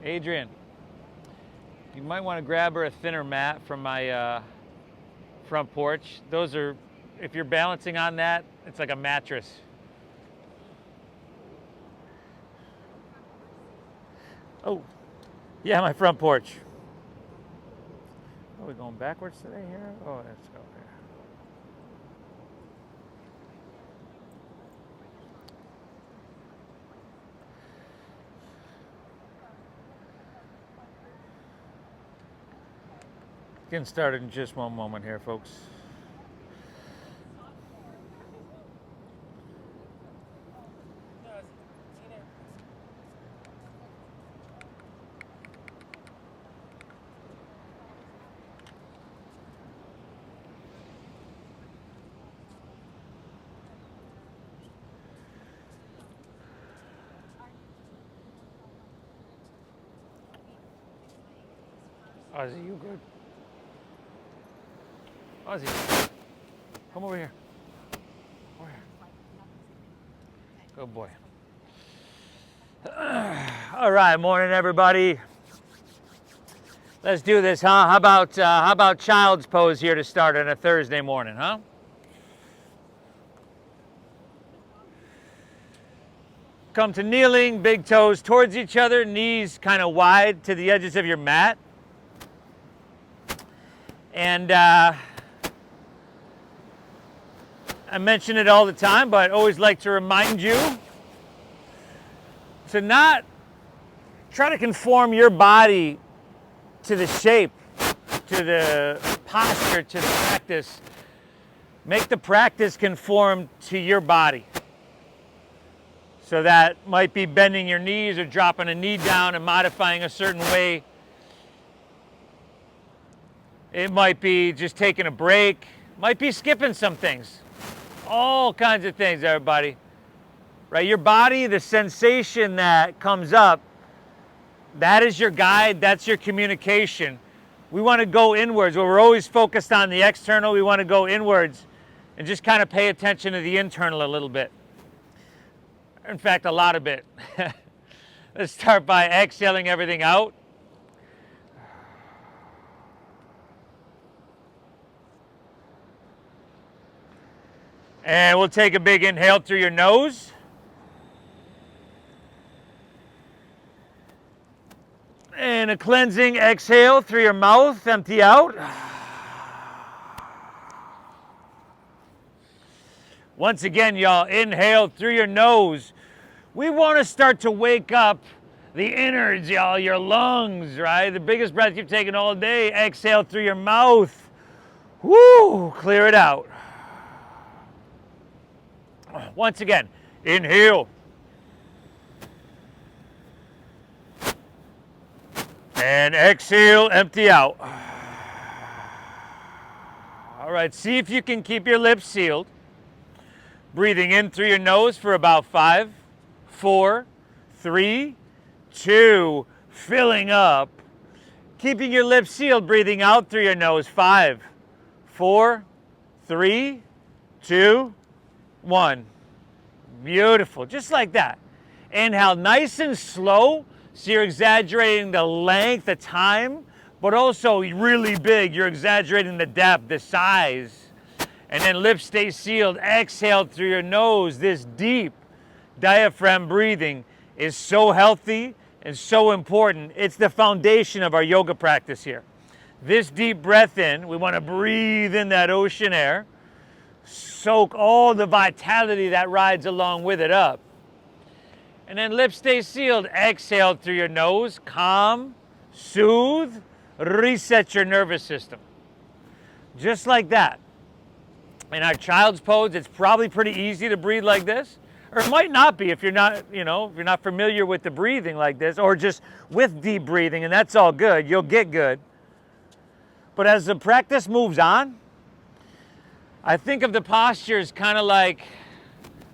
Adrian, you might want to grab her a thinner mat from my front porch. Those are, if you're balancing on that, it's like a mattress. Oh, yeah, my front porch. Are we going backwards today here? Oh, let's go here. Getting started in just one moment here, folks. Ozzy, you good? Ozzy, come over here. Over here. Good boy. All right, morning everybody. Let's do this, huh? How about child's pose here to start on a Thursday morning, huh? Come to kneeling, big toes towards each other, knees kind of wide to the edges of your mat. And I mention it all the time, but I always like to remind you to not try to conform your body to the shape, to the posture, to the practice. Make the practice conform to your body. So that might be bending your knees or dropping a knee down and modifying a certain way. It might be just taking a break. Might be skipping some things. All kinds of things, everybody. Right? Your body, the sensation that comes up, that is your guide, that's your communication. We want to go inwards. Well, we're always focused on the external. We want to go inwards and just kind of pay attention to the internal a little bit. In fact, a lot of it. Let's start by exhaling everything out. And we'll take a big inhale through your nose. And a cleansing exhale through your mouth, empty out. Once again, y'all, inhale through your nose. We want to start to wake up the innards, y'all, your lungs, right? The biggest breath you've taken all day. Exhale through your mouth. Woo, clear it out. Once again, inhale. And exhale, empty out. All right, see if you can keep your lips sealed. Breathing in through your nose for about 5, 4, 3, 2, filling up. Keeping your lips sealed, breathing out through your nose. 5, 4, 3, 2, 1. Beautiful, just like that. Inhale nice and slow, so you're exaggerating the length, the time, but also really big. You're exaggerating the depth, the size. And then lips stay sealed. Exhale through your nose. This deep diaphragm breathing is so healthy and so important. It's the foundation of our yoga practice here. This deep breath in, we want to breathe in that ocean air. Soak all the vitality that rides along with it up. And then lips stay sealed. Exhale through your nose. Calm, soothe, reset your nervous system. Just like that. In our child's pose, it's probably pretty easy to breathe like this. Or it might not be if you're not, if you're not familiar with the breathing like this, or just with deep breathing, and that's all good. You'll get good. But as the practice moves on, I think of the postures kind of like,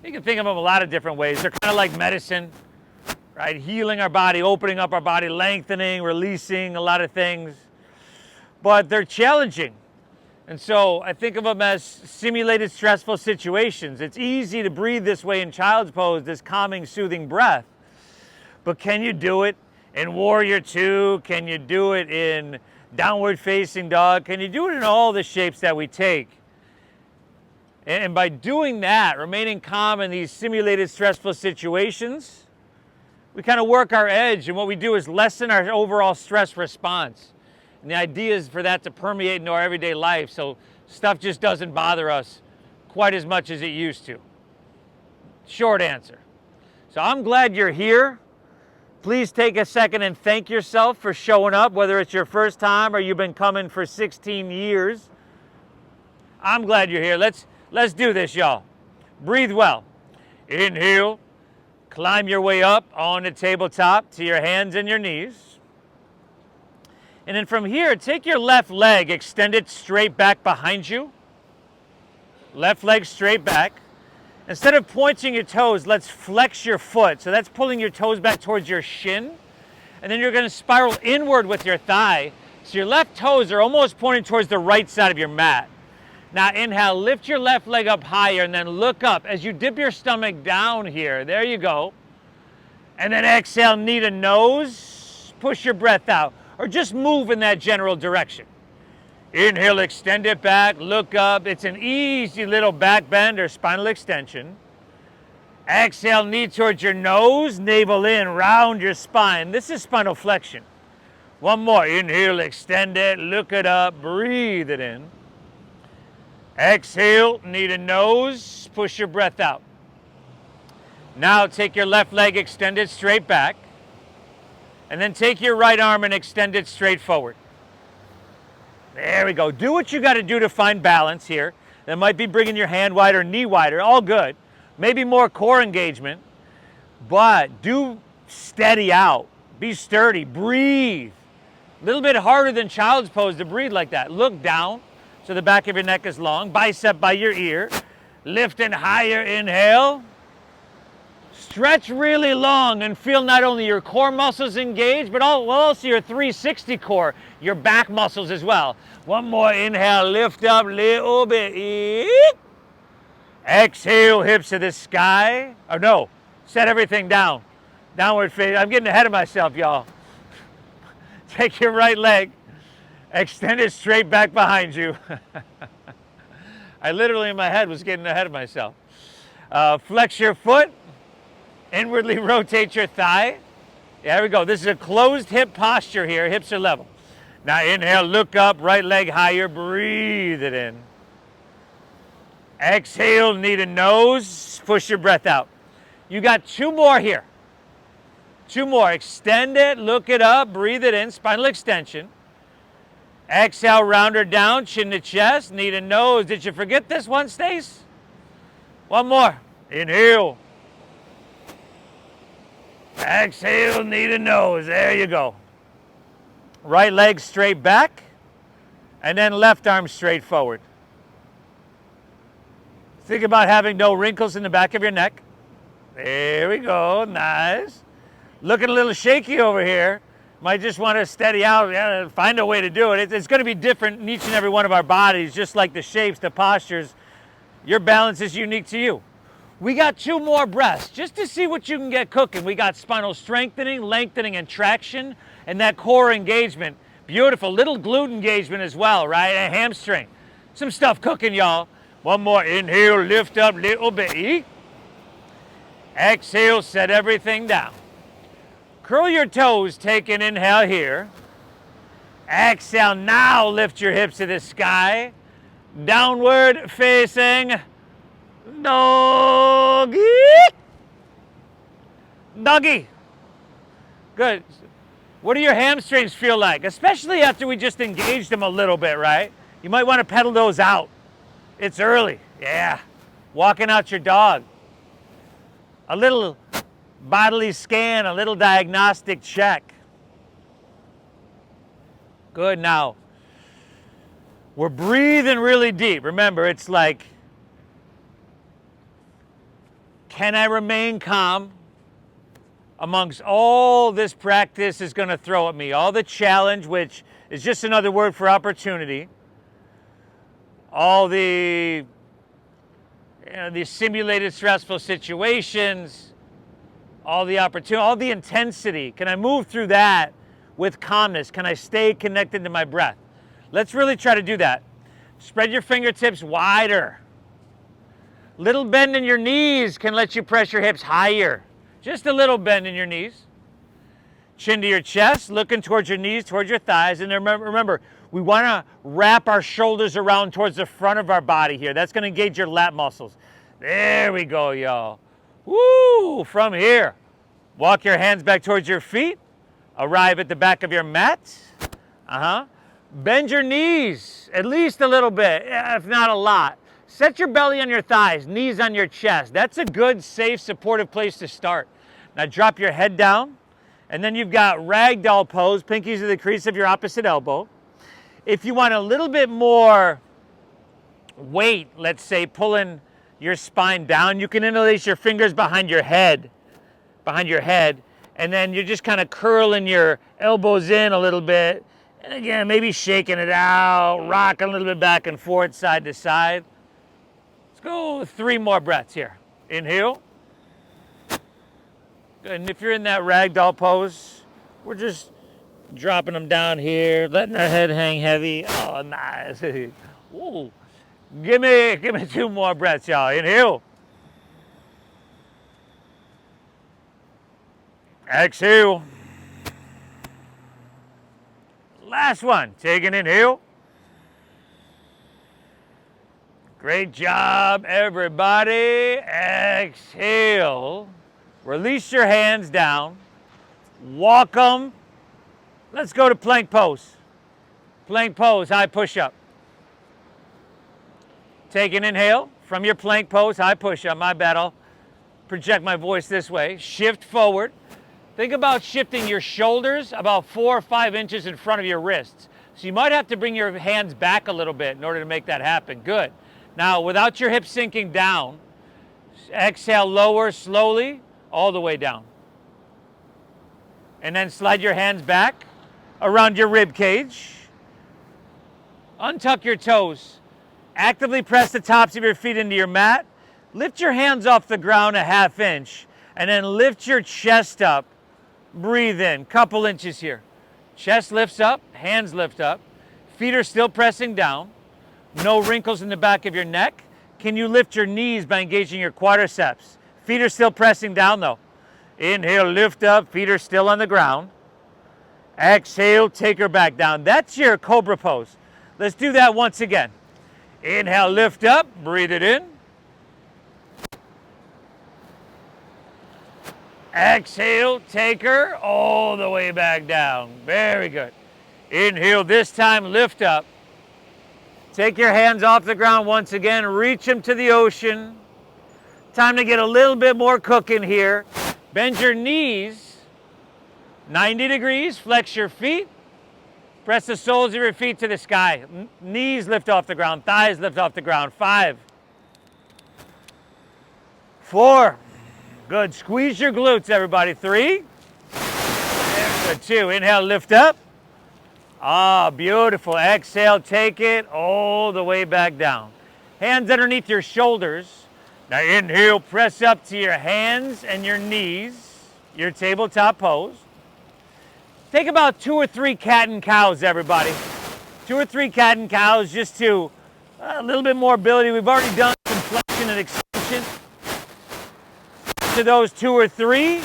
you can think of them a lot of different ways. They're kind of like medicine, right? Healing our body, opening up our body, lengthening, releasing, a lot of things. But they're challenging. And so I think of them as simulated stressful situations. It's easy to breathe this way in child's pose, this calming, soothing breath. But can you do it in Warrior 2? Can you do it in Downward Facing Dog? Can you do it in all the shapes that we take? And by doing that, remaining calm in these simulated stressful situations, we kind of work our edge, and what we do is lessen our overall stress response. And the idea is for that to permeate into our everyday life so stuff just doesn't bother us quite as much as it used to. Short answer. So I'm glad you're here. Please take a second and thank yourself for showing up, whether it's your first time or you've been coming for 16 years. I'm glad you're here. Let's do this, y'all. Breathe well. Inhale. Climb your way up on the tabletop to your hands and your knees. And then from here, take your left leg, extend it straight back behind you. Left leg straight back. Instead of pointing your toes, let's flex your foot. So that's pulling your toes back towards your shin. And then you're going to spiral inward with your thigh. So your left toes are almost pointing towards the right side of your mat. Now inhale, lift your left leg up higher and then look up as you dip your stomach down here. There you go. And then exhale, knee to nose, push your breath out, or just move in that general direction. Inhale, extend it back, look up. It's an easy little back bend or spinal extension. Exhale, knee towards your nose, navel in, round your spine. This is spinal flexion. One more. Inhale, extend it, look it up, breathe it in. Exhale, knee to nose, push your breath out. Now take your left leg, extend it straight back. And then take your right arm and extend it straight forward. There we go. Do what you got to do to find balance here. That might be bringing your hand wider, knee wider, all good. Maybe more core engagement. But do steady out. Be sturdy. Breathe. A little bit harder than child's pose to breathe like that. Look down. So the back of your neck is long, bicep by your ear. Lift and higher, inhale. Stretch really long and feel not only your core muscles engaged, but also your 360 core, your back muscles as well. One more, inhale, lift up a little bit. Exhale, hips to the sky. Oh no, set everything down. Downward face. I'm getting ahead of myself, y'all. Take your right leg. Extend it straight back behind you. I literally in my head was getting ahead of myself. Flex your foot. Inwardly rotate your thigh. There we go. This is a closed hip posture here. Hips are level. Now inhale, look up, right leg higher. Breathe it in. Exhale, knee to nose. Push your breath out. You got two more here. Two more. Extend it, look it up, breathe it in. Spinal extension. Exhale, round her down, chin to chest, knee to nose. Did you forget this one, Stace? One more. Inhale. Exhale, knee to nose. There you go. Right leg straight back, and then left arm straight forward. Think about having no wrinkles in the back of your neck. There we go. Nice. Looking a little shaky over here. Might just want to steady out, find a way to do it. It's going to be different in each and every one of our bodies, just like the shapes, the postures. Your balance is unique to you. We got two more breaths, just to see what you can get cooking. We got spinal strengthening, lengthening, and traction, and that core engagement. Beautiful. Little glute engagement as well, right? A hamstring. Some stuff cooking, y'all. One more. Inhale, lift up a little bit. Exhale, set everything down. Curl your toes, take an inhale here. Exhale, now lift your hips to the sky. Downward facing doggy. Doggy. Good. What do your hamstrings feel like? Especially after we just engaged them a little bit, right? You might want to pedal those out. It's early. Yeah. Walking out your dog. A little bodily scan, a little diagnostic check. Good. Now, we're breathing really deep. Remember, it's like, can I remain calm amongst all this practice is going to throw at me? All the challenge, which is just another word for opportunity. All the, these simulated stressful situations, all the opportunity, all the intensity? Can I move through that with calmness? Can I stay connected to my breath? Let's really try to do that. Spread your fingertips wider. Little bend in your knees can let you press your hips higher. Just a little bend in your knees. Chin to your chest, looking towards your knees, towards your thighs. And remember, we want to wrap our shoulders around towards the front of our body here. That's going to engage your lat muscles. There we go, y'all. Woo! From here, walk your hands back towards your feet. Arrive at the back of your mat. Bend your knees at least a little bit, if not a lot. Set your belly on your thighs, knees on your chest. That's a good, safe, supportive place to start. Now drop your head down, and then you've got ragdoll pose, pinkies to the crease of your opposite elbow. If you want a little bit more weight, let's say, pulling your spine down, you can interlace your fingers behind your head, and then you're just kind of curling your elbows in a little bit. And again, maybe shaking it out, rocking a little bit back and forth, side to side. Let's go 3 more breaths here. Inhale. Good. And if you're in that ragdoll pose, we're just dropping them down here, letting our head hang heavy. Oh, nice. Ooh. Give me 2 more breaths, y'all. Inhale. Exhale. Last one. Take an inhale. Great job, everybody. Exhale. Release your hands down. Walk them. Let's go to plank pose. Plank pose, high push-up. Take an inhale from your plank pose, high push-up. My bad, I'll project my voice this way. Shift forward. Think about shifting your shoulders about 4 or 5 inches in front of your wrists. So you might have to bring your hands back a little bit in order to make that happen. Good. Now, without your hips sinking down, exhale, lower slowly, all the way down. And then slide your hands back around your rib cage. Untuck your toes. Actively press the tops of your feet into your mat. Lift your hands off the ground a 1/2 inch, and then lift your chest up. Breathe in, couple inches here. Chest lifts up, hands lift up. Feet are still pressing down. No wrinkles in the back of your neck. Can you lift your knees by engaging your quadriceps? Feet are still pressing down though. Inhale, lift up, feet are still on the ground. Exhale, take her back down. That's your cobra pose. Let's do that once again. Inhale, lift up, breathe it in. Exhale, take her all the way back down. Very good. Inhale, this time lift up. Take your hands off the ground once again, reach them to the ocean. Time to get a little bit more cooking here. Bend your knees 90 degrees, flex your feet. Press the soles of your feet to the sky. Knees lift off the ground, thighs lift off the ground. 5, 4, good. Squeeze your glutes, everybody. 3, good. 2, inhale, lift up. Ah, beautiful. Exhale, take it all the way back down. Hands underneath your shoulders. Now inhale, press up to your hands and your knees, your tabletop pose. Take about 2 or 3 cat and cows, everybody. 2 or 3 cat and cows, just to a little bit more ability. We've already done some flexion and extension. To those 2 or 3,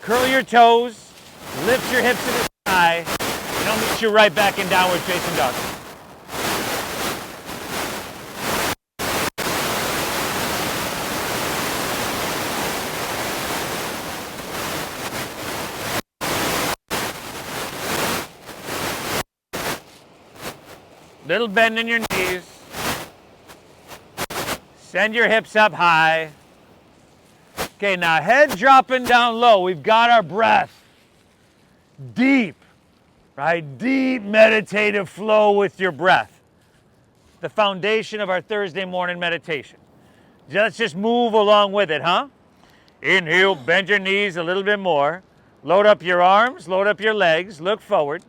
curl your toes, lift your hips to the sky, and I'll meet you right back in downward facing dog. Little bend in your knees. Send your hips up high. Okay, now head dropping down low. We've got our breath deep, right? Deep meditative flow with your breath. The foundation of our Thursday morning meditation. Let's just move along with it, huh? Inhale, bend your knees a little bit more. Load up your arms, load up your legs, look forward.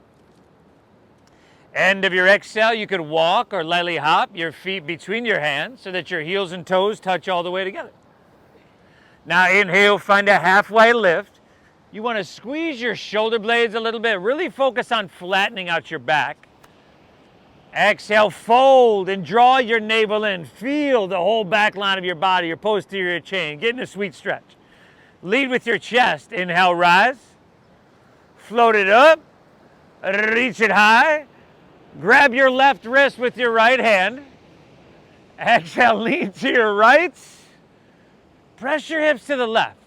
End of your exhale, you could walk or lightly hop your feet between your hands so that your heels and toes touch all the way together. Now inhale, find a halfway lift. You want to squeeze your shoulder blades a little bit. Really focus on flattening out your back. Exhale, fold and draw your navel in. Feel the whole back line of your body, your posterior chain. Get in a sweet stretch. Lead with your chest. Inhale, rise. Float it up. Reach it high. Grab your left wrist with your right hand. Exhale, lean to your right. Press your hips to the left.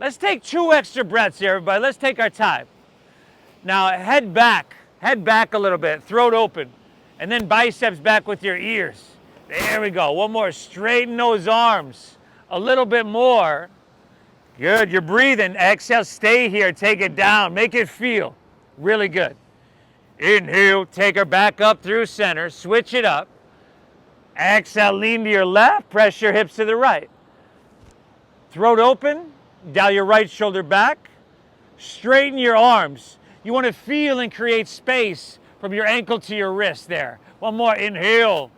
Let's take 2 extra breaths here, everybody. Let's take our time. Now, head back a little bit, throat open, and then biceps back with your ears. There we go. One more. Straighten those arms a little bit more. Good. You're breathing. Exhale, stay here. Take it down. Make it feel really good. Inhale, take her back up through center. Switch it up. Exhale, lean to your left. Press your hips to the right. Throat open. Dial your right shoulder back. Straighten your arms. You want to feel and create space from your ankle to your wrist there. One more. Inhale.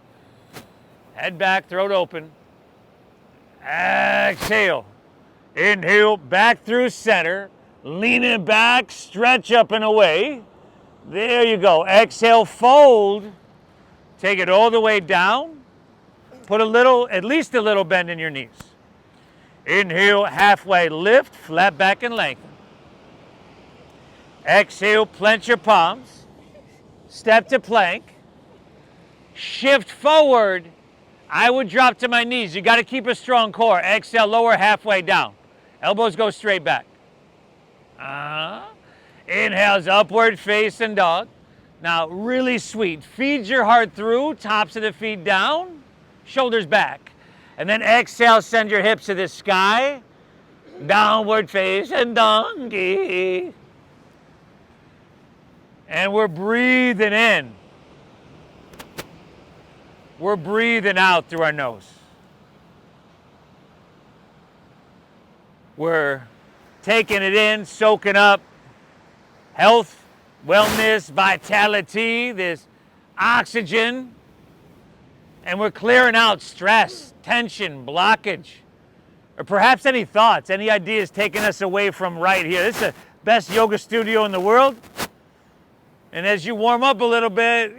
Head back, throat open. Exhale. Inhale, back through center. Lean it back, stretch up and away. There you go. Exhale, fold. Take it all the way down. Put at least a little bend in your knees. Inhale, halfway lift, flat back and lengthen. Exhale, plant your palms. Step to plank. Shift forward. I would drop to my knees. You got to keep a strong core. Exhale, lower halfway down. Elbows go straight back. Inhales, upward facing dog. Now, really sweet. Feed your heart through, tops of the feet down, shoulders back. And then exhale, send your hips to the sky. Downward facing donkey. And we're breathing in. We're breathing out through our nose. We're taking it in, soaking up health, wellness, vitality, this oxygen. And we're clearing out stress, tension, blockage, or perhaps any thoughts, any ideas taking us away from right here. This is the best yoga studio in the world. And as you warm up a little bit,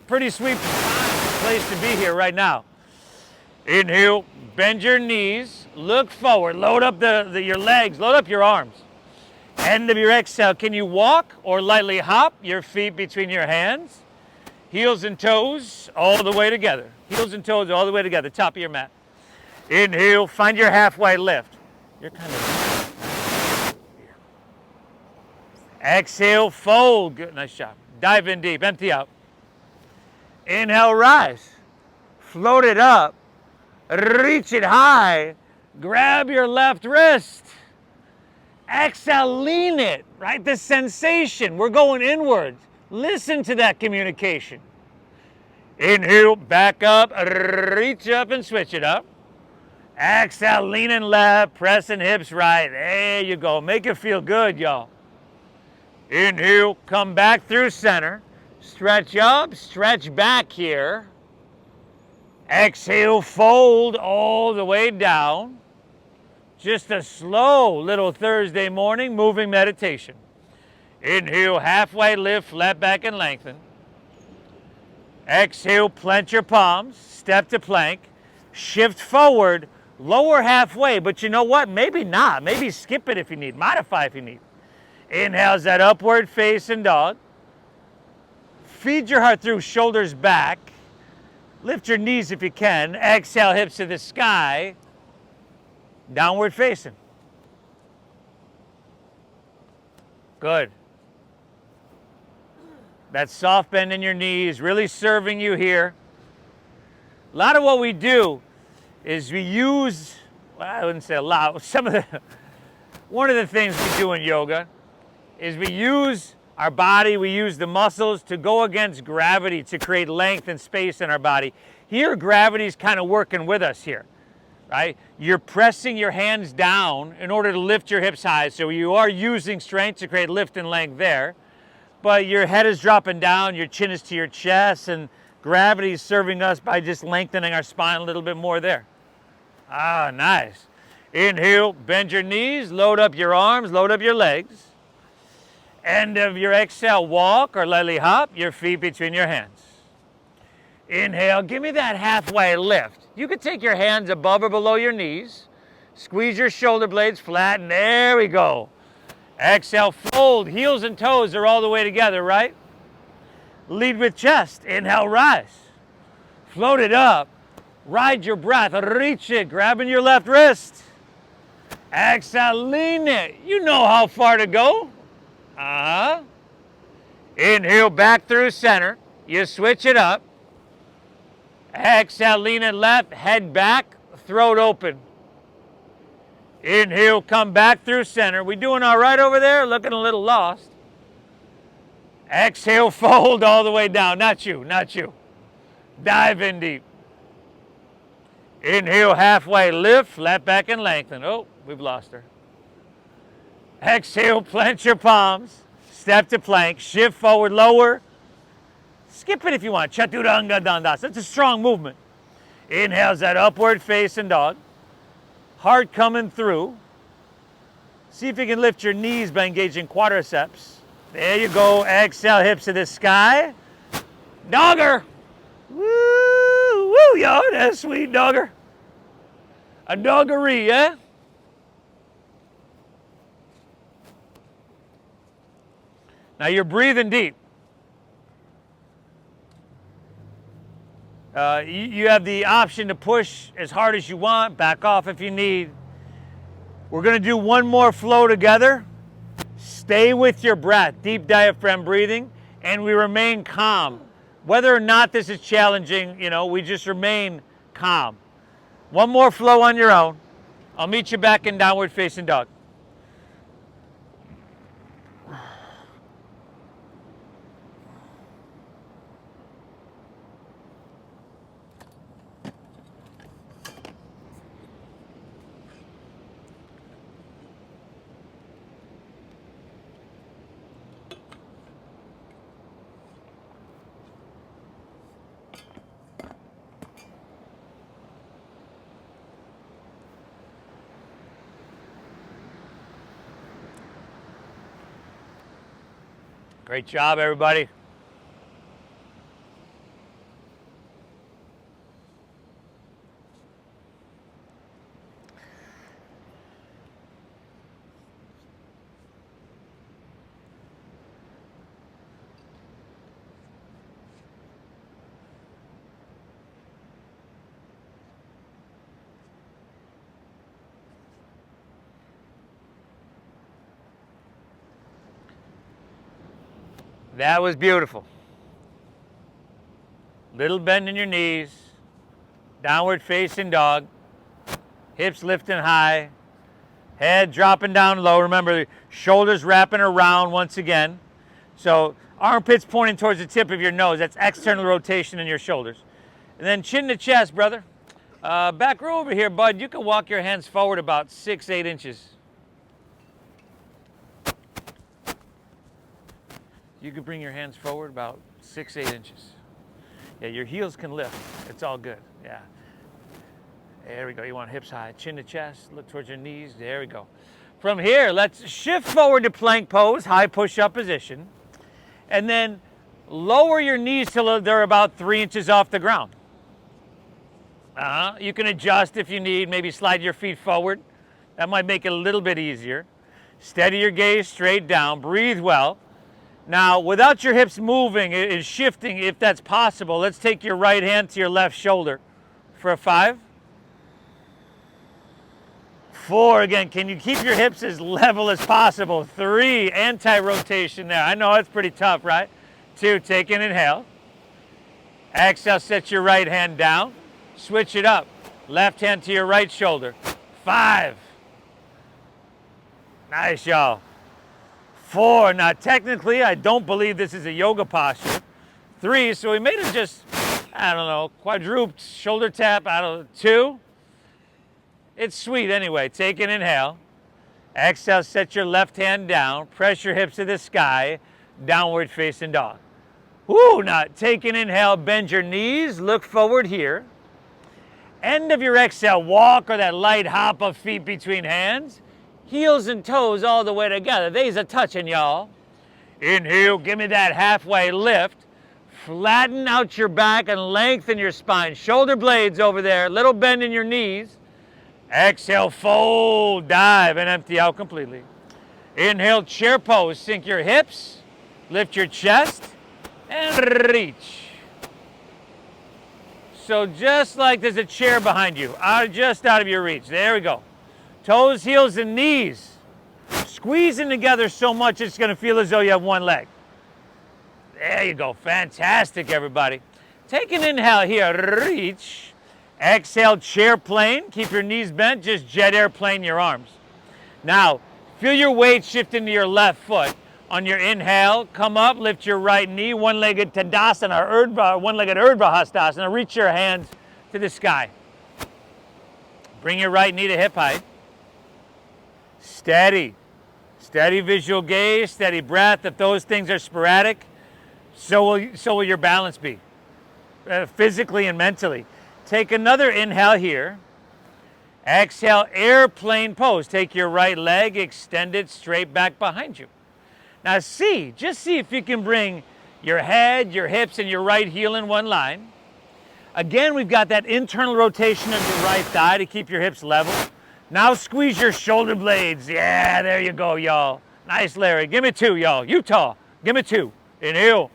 pretty sweet place to be here right now. Inhale, bend your knees, look forward, load up your legs, load up your arms. End of your exhale, can you walk or lightly hop your feet between your hands? Heels and toes all the way together. Heels and toes all the way together, top of your mat. Inhale, find your halfway lift. You're kind of... Exhale, fold. Good, nice job. Dive in deep, empty out. Inhale, rise. Float it up. Reach it high. Grab your left wrist. Exhale, lean it, right? The sensation. We're going inwards. Listen to that communication. Inhale, back up, reach up and switch it up. Exhale, leaning left, pressing hips right. There you go. Make it feel good, y'all. Inhale, come back through center. Stretch up, stretch back here. Exhale, fold all the way down. Just a slow little Thursday morning moving meditation. Inhale, halfway lift, flat back and lengthen. Exhale, plant your palms, step to plank. Shift forward, lower halfway, but you know what? Maybe not. Maybe skip it if you need, modify if you need. Inhale's that upward facing dog. Feed your heart through, shoulders back. Lift your knees if you can. Exhale, hips to the sky. Downward facing. Good. That soft bend in your knees really serving you here. A lot of what we do is we use, well, I wouldn't say a lot, one of the things we do in yoga is we use our body, we use the muscles to go against gravity to create length and space in our body. Here, gravity's kind of working with us here, right? You're pressing your hands down in order to lift your hips high, so you are using strength to create lift and length there. But your head is dropping down, your chin is to your chest, and gravity is serving us by just lengthening our spine a little bit more there. Ah, nice. Inhale, bend your knees, load up your arms, load up your legs. End of your exhale, walk or lightly hop, your feet between your hands. Inhale, give me that halfway lift. You can take your hands above or below your knees. Squeeze your shoulder blades flat, and there we go. Exhale, fold, heels and toes are all the way together, right? Lead with chest. Inhale, rise. Float it up. Ride your breath. Reach it, grabbing your left wrist. Exhale, lean it. You know how far to go. Inhale, back through center. You switch it up. Exhale, lean it left, head back, throat open. Inhale, come back through center. We doing all right over there? Looking a little lost. Exhale, fold all the way down. Not you, not you. Dive in deep. Inhale, halfway lift, flat back and lengthen. Oh, we've lost her. Exhale, plant your palms. Step to plank, shift forward, lower. Skip it if you want. Chaturanga Dandasana. It's a strong movement. Inhale's that upward facing dog. Heart coming through. See if you can lift your knees by engaging quadriceps. There you go. Exhale, hips to the sky. Dogger. Woo, woo, yo, that's sweet dogger. A doggery, yeah? Now you're breathing deep. You have the option to push as hard as you want, back off if you need. We're going to do one more flow together. Stay with your breath, deep diaphragm breathing, and we remain calm. Whether or not this is challenging, we just remain calm. One more flow on your own. I'll meet you back in downward facing dog. Great job, everybody. That was beautiful. Little bend in your knees, downward facing dog, hips lifting high, head dropping down low. Remember, shoulders wrapping around once again. So armpits pointing towards the tip of your nose. That's external rotation in your shoulders. And then chin to chest, brother. Back row over here, bud. You can walk your hands forward about 6-8 inches. You could bring your hands forward about 6-8 inches. Yeah, your heels can lift. It's all good. Yeah. There we go. You want hips high, chin to chest. Look towards your knees. There we go. From here, let's shift forward to plank pose, high push-up position. And then lower your knees till they're about 3 inches off the ground. You can adjust if you need. Maybe slide your feet forward. That might make it a little bit easier. Steady your gaze straight down. Breathe well. Now, without your hips moving and shifting, if that's possible, let's take your right hand to your left shoulder for a 5. 4, again, can you keep your hips as level as possible? 3, anti-rotation there. I know it's pretty tough, right? 2, take an inhale. Exhale, set your right hand down. Switch it up. Left hand to your right shoulder. 5. Nice, y'all. 4, now technically I don't believe this is a yoga posture. 3, so we made it just, I don't know, quadruped shoulder tap. 2, it's sweet anyway. Take an inhale. Exhale, set your left hand down. Press your hips to the sky. Downward facing dog. Woo, now take an inhale, bend your knees, look forward here. End of your exhale, walk or that light hop of feet between hands. Heels and toes all the way together. They's a touching, y'all. Inhale, give me that halfway lift. Flatten out your back and lengthen your spine. Shoulder blades over there, little bend in your knees. Exhale, fold, dive, and empty out completely. Inhale, chair pose. Sink your hips, lift your chest, and reach. So just like there's a chair behind you, just out of your reach. There we go. Toes, heels, and knees. Squeezing together so much it's going to feel as though you have one leg. There you go. Fantastic, everybody. Take an inhale here. Reach. Exhale, chair plane. Keep your knees bent. Just jet airplane your arms. Now, feel your weight shift into your left foot. On your inhale, come up, lift your right knee, one-legged Tadasana, or one-legged Urdhva Hastasana. Reach your hands to the sky. Bring your right knee to hip height. Steady. Steady visual gaze, steady breath. If those things are sporadic, so will your balance be, physically and mentally. Take another inhale here. Exhale, airplane pose. Take your right leg, extend it straight back behind you. Now just see if you can bring your head, your hips, and your right heel in one line. Again, we've got that internal rotation of your right thigh to keep your hips level. Now squeeze your shoulder blades. Yeah, there you go, y'all. Nice, Larry. Give me two, y'all. Utah, give me two. Inhale.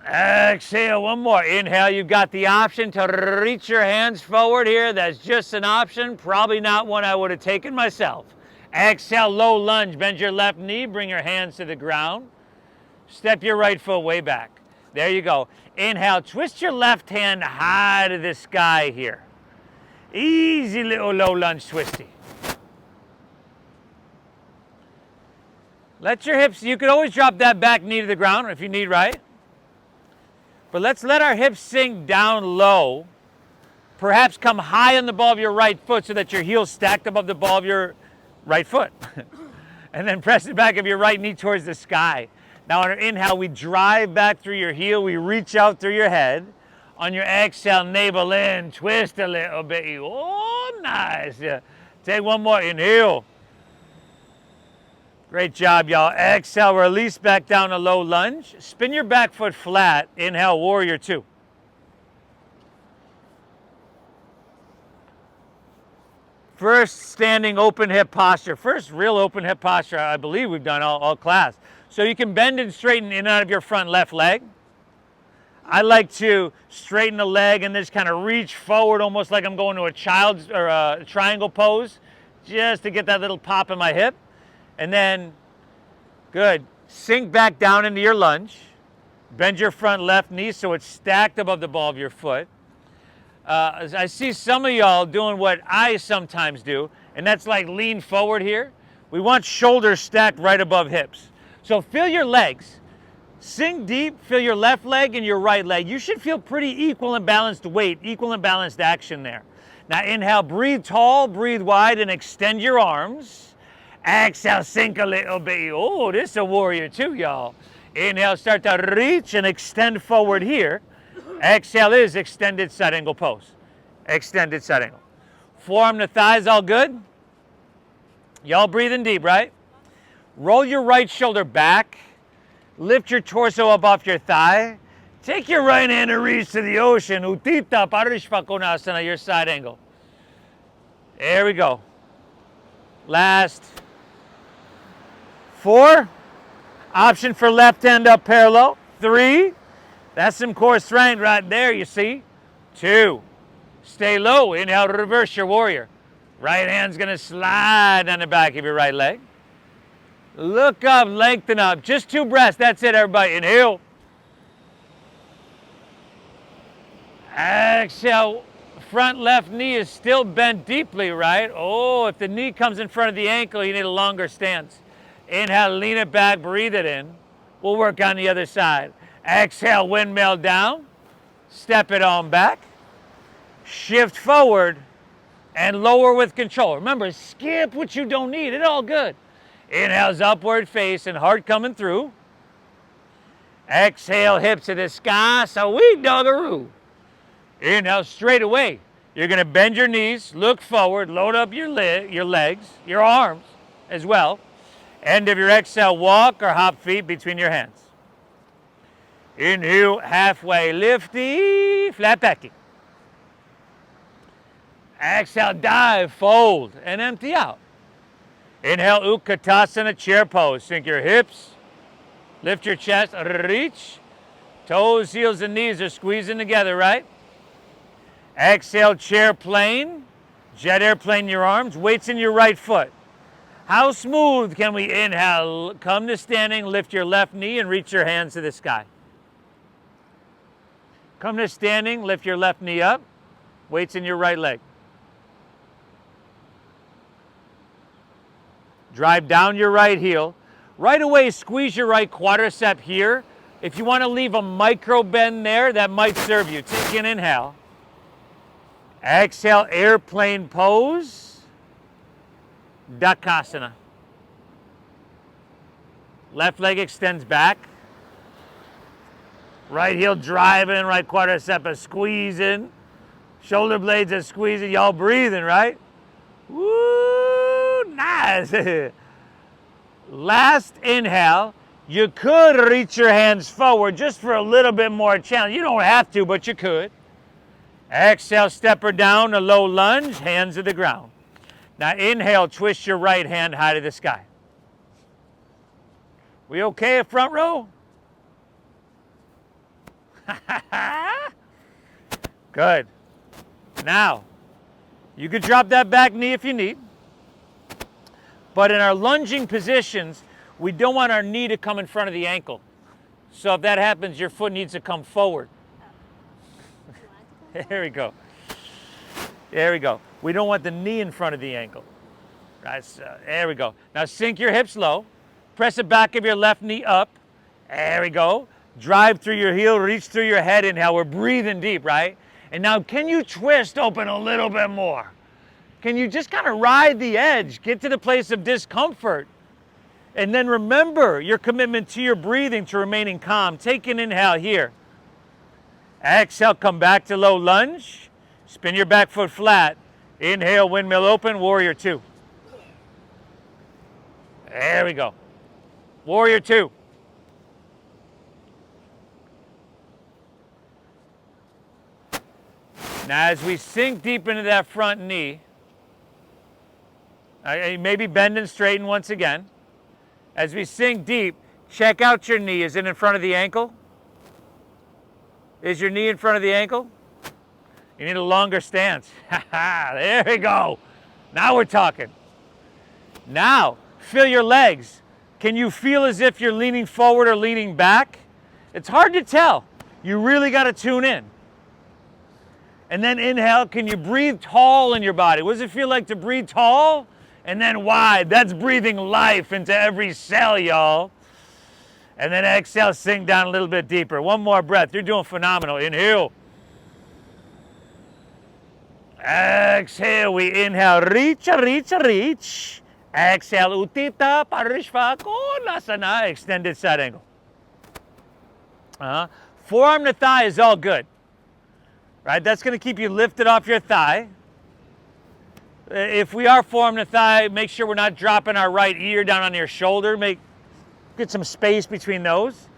Exhale, one more. Inhale, you've got the option to reach your hands forward here. That's just an option, probably not one I would have taken myself. Exhale, low lunge. Bend your left knee, bring your hands to the ground. Step your right foot way back. There you go. Inhale, twist your left hand high to the sky here. Easy little low lunge twisty. Let your hips, you could always drop that back knee to the ground if you need, right? But let's let our hips sink down low. Perhaps come high on the ball of your right foot so that your heel's stacked above the ball of your right foot. And then press the back of your right knee towards the sky. Now on our inhale, we drive back through your heel. We reach out through your head. On your exhale, navel in, twist a little bit. Oh, nice. Yeah. Take one more. Inhale. Great job, y'all. Exhale, release back down to low lunge. Spin your back foot flat. Inhale, warrior two. First standing open hip posture. First real open hip posture I believe we've done all class. So you can bend and straighten in and out of your front left leg. I like to straighten the leg and just kind of reach forward almost like I'm going to a child's or a triangle pose just to get that little pop in my hip. And then, good, sink back down into your lunge. Bend your front left knee so it's stacked above the ball of your foot. I see some of y'all doing what I sometimes do, and that's like lean forward here. We want shoulders stacked right above hips. So feel your legs. Sink deep, feel your left leg and your right leg. You should feel pretty equal and balanced weight, equal and balanced action there. Now inhale, breathe tall, breathe wide, and extend your arms. Exhale, sink a little bit. Oh, this is a warrior too, y'all. Inhale, start to reach and extend forward here. Exhale is extended side angle pose. Extended side angle. Forearm to thighs, all good? Y'all breathing deep, right? Roll your right shoulder back. Lift your torso up off your thigh. Take your right hand and reach to the ocean. Utthita Parishva Konasana, your side angle. There we go. Last. 4. Option for left hand up parallel. 3. That's some core strength right there, you see. 2. Stay low. Inhale, reverse your warrior. Right hand's gonna slide down the back of your right leg. Look up, lengthen up. Just 2 breaths. That's it, everybody. Inhale. Exhale. Front left knee is still bent deeply, right? Oh, if the knee comes in front of the ankle, you need a longer stance. Inhale, lean it back, breathe it in. We'll work on the other side. Exhale, windmill down. Step it on back. Shift forward and lower with control. Remember, skip what you don't need. It's all good. Inhale's upward face and heart coming through. Exhale, hips to the sky, sweet doggeroo. Inhale, straight away. You're going to bend your knees, look forward, load up your legs, your arms as well. End of your exhale, walk or hop feet between your hands. Inhale, halfway lifty, flat backing. Exhale, dive, fold, and empty out. Inhale, Utkatasana, chair pose. Sink your hips, lift your chest, reach. Toes, heels, and knees are squeezing together, right? Exhale, chair plane. Jet airplane your arms, weights in your right foot. How smooth can we inhale? Come to standing, lift your left knee, and reach your hands to the sky. Come to standing, lift your left knee up, weights in your right leg. Drive down your right heel. Right away, squeeze your right quadricep here. If you want to leave a micro bend there, that might serve you. Take an inhale. Exhale, airplane pose. Dakasana. Left leg extends back. Right heel driving, right quadricep is squeezing. Shoulder blades are squeezing. Y'all breathing, right? Woo, nice. Last inhale, you could reach your hands forward just for a little bit more challenge. You don't have to, but you could. Exhale, step her down, a low lunge, hands to the ground. Now inhale, twist your right hand high to the sky. We okay at front row? Good. Now, you could drop that back knee if you need. But in our lunging positions, we don't want our knee to come in front of the ankle. So if that happens, your foot needs to come forward. There we go. There we go. We don't want the knee in front of the ankle. That's, there we go. Now sink your hips low. Press the back of your left knee up. There we go. Drive through your heel, reach through your head. Inhale. We're breathing deep, right? And now can you twist open a little bit more? Can you just kind of ride the edge? Get to the place of discomfort. And then remember your commitment to your breathing, to remaining calm. Take an inhale here. Exhale, come back to low lunge. Spin your back foot flat. Inhale, windmill open, warrior two. There we go. Warrior two. Now as we sink deep into that front knee, maybe bend and straighten once again. As we sink deep, check out your knee. Is it in front of the ankle? Is your knee in front of the ankle? You need a longer stance. There we go. Now we're talking. Now, feel your legs. Can you feel as if you're leaning forward or leaning back? It's hard to tell. You really got to tune in. And then inhale, can you breathe tall in your body? What does it feel like to breathe tall? And then wide. That's breathing life into every cell, y'all. And then exhale, sink down a little bit deeper. One more breath. You're doing phenomenal. Inhale. Exhale. We inhale. Reach, reach, reach. Exhale. Utthita Parishva Konasana. Extended side angle. Forearm to thigh is all good. Right? That's going to keep you lifted off your thigh. If we are forearm to thigh, make sure we're not dropping our right ear down on your shoulder. Get some space between those.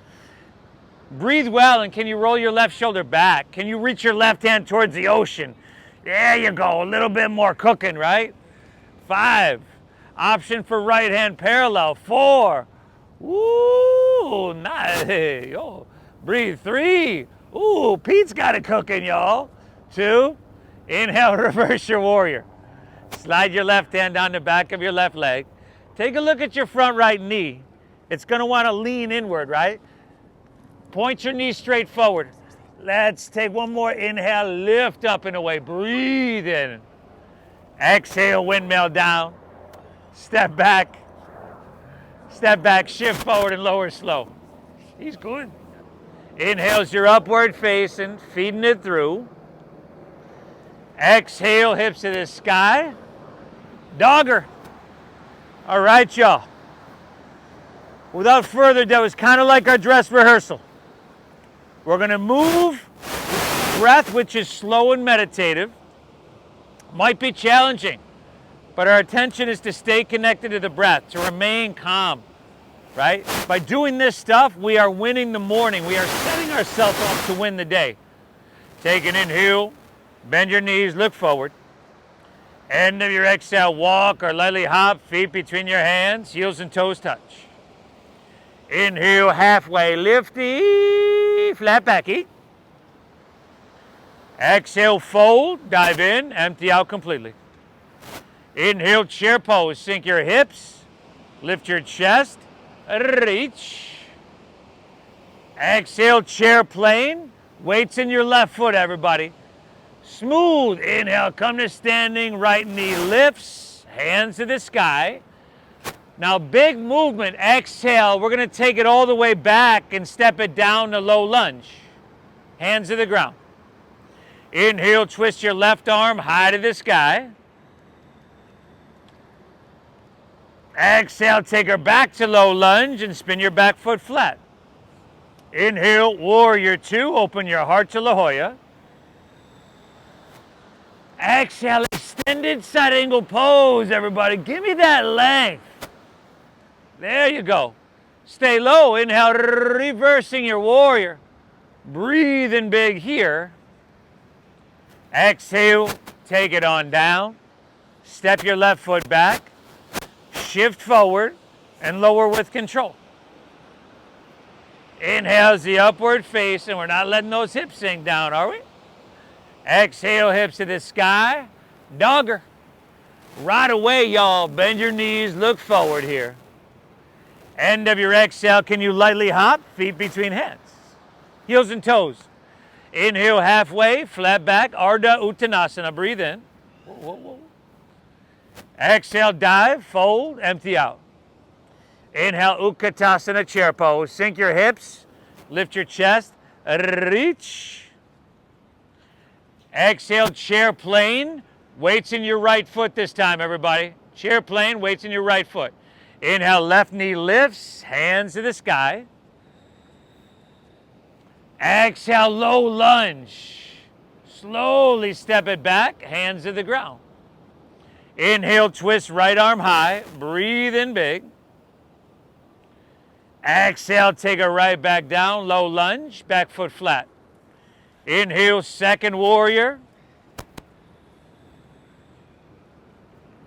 Breathe well, and can you roll your left shoulder back? Can you reach your left hand towards the ocean? There you go, a little bit more cooking, right? 5. Option for right hand parallel. 4. Ooh, nice. Oh, breathe. 3. Ooh, Pete's got it cooking, y'all. 2. Inhale, reverse your warrior. Slide your left hand down the back of your left leg. Take a look at your front right knee. It's going to want to lean inward, right? Point your knee straight forward. Let's take one more inhale, lift up and away. Breathe in. Exhale, windmill down. Step back, shift forward and lower slow. He's good. Inhales your upward facing, feeding it through. Exhale, hips to the sky. Dogger. All right, y'all. Without further ado, it's kind of like our dress rehearsal. We're going to move breath, which is slow and meditative. Might be challenging, but our attention is to stay connected to the breath, to remain calm, right? By doing this stuff, we are winning the morning. We are setting ourselves up to win the day. Take an inhale, bend your knees, look forward. End of your exhale, walk or lightly hop, feet between your hands, heels and toes touch. Inhale, halfway lifty, flat backy. Exhale, fold, dive in, empty out completely. Inhale, chair pose, sink your hips, lift your chest, reach. Exhale, chair plane, weights in your left foot, everybody. Smooth, inhale, come to standing, right knee lifts, hands to the sky. Now big movement, exhale, we're gonna take it all the way back and step it down to low lunge. Hands to the ground. Inhale, twist your left arm high to the sky. Exhale, take her back to low lunge and spin your back foot flat. Inhale, warrior two, open your heart to La Jolla. Exhale, extended side angle pose, everybody. Give me that length. There you go. Stay low. Inhale, reversing your warrior. Breathing big here. Exhale, take it on down. Step your left foot back. Shift forward and lower with control. Inhale's the upward face, and we're not letting those hips sink down, are we? Exhale, hips to the sky. Dogger. Right away, y'all. Bend your knees, look forward here. End of your exhale, can you lightly hop? Feet between hands. Heels and toes. Inhale halfway, flat back, Ardha Uttanasana. Breathe in. Whoa, whoa, whoa. Exhale, dive, fold, empty out. Inhale, Utkatasana, chair pose. Sink your hips, lift your chest, reach. Exhale, chair plane. Weights in your right foot this time, everybody. Chair plane, weights in your right foot. Inhale, left knee lifts, hands to the sky. Exhale, low lunge. Slowly step it back, hands to the ground. Inhale, twist right arm high, breathe in big. Exhale, take it right back down, low lunge, back foot flat. Inhale, second warrior.